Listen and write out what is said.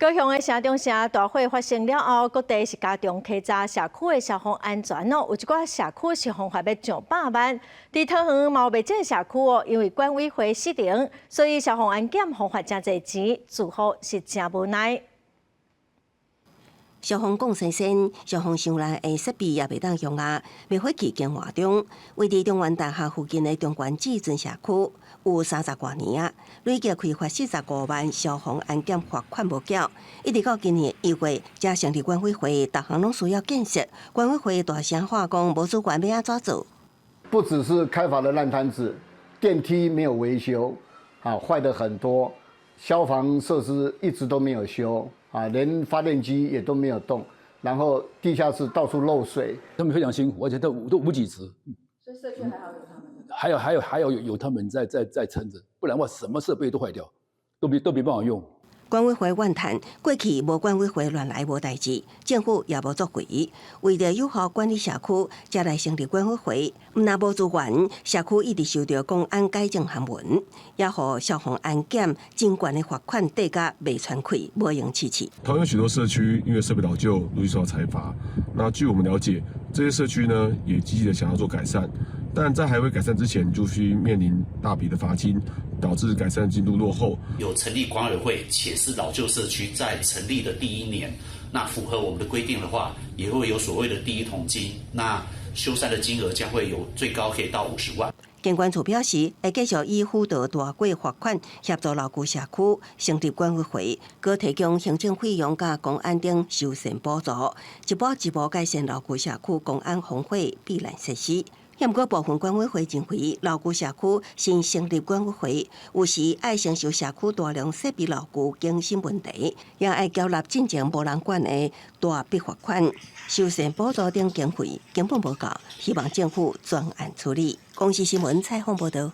高雄的城中城大火发生了后，各地是加重稽查社区的消防安全哦。有一寡社区是防罚要上100万，伫桃园嘛有袂少社区哦，因为管委会失灵，所以消防安检防罚真侪钱，住户是真无奈。 消防讲先生，消防箱内的设备也袂当用啊，灭火器经活中。位伫中原大厦附近的中原至尊社区，有30多年啊，累计开罚45万消防安检罚款无缴，一直到今年1月，才成立管委会，逐项拢需要建设。管委会大声话讲，无资源要安怎做？不只是开发的烂摊子，电梯没有维修，坏的很多，消防设施一直都没有修。 连发电机也都没有动，然后地下室到处漏水，他们非常辛苦，而且都无给职。所以社区还好有他们。还有他们在撑着，不然的话什么设备都坏掉，都没办法用。 管委会怨叹，过去无管委会乱来无代志，政府也无作为。为了有效管理社区，才来成立管委会。毋但无资源，社区一直收到公安改正函文，也互消防安检真悬的罚款抵甲未喘气，无用气气。桃园许多社区因为设备老旧，陆续受到裁罚。那据我们了解，这些社区呢也积极的想要做改善，但在还未改善之前，就需面临大笔的罚金，导致改善进度落后。有成立管委会，且是老旧社区在成立的第1年，那符合我们的规定的话，也会有所谓的第1桶金。那修缮的金额将会有最高可以到50万。 监管处表示，会继续以辅导大过罚款，协助老旧社区成立管委会，可提供行政费用甲公安等修缮补助，一步一步改善老旧社区公安防火避难设施。 不过部分管委会认为，老旧社区新成立管委会，有时爱承受社区大量设备老旧更新问题，也爱交纳进前无人管的大笔罚款、修缮补助等经费根本无够，希望政府专案处理。公视新闻采访报道。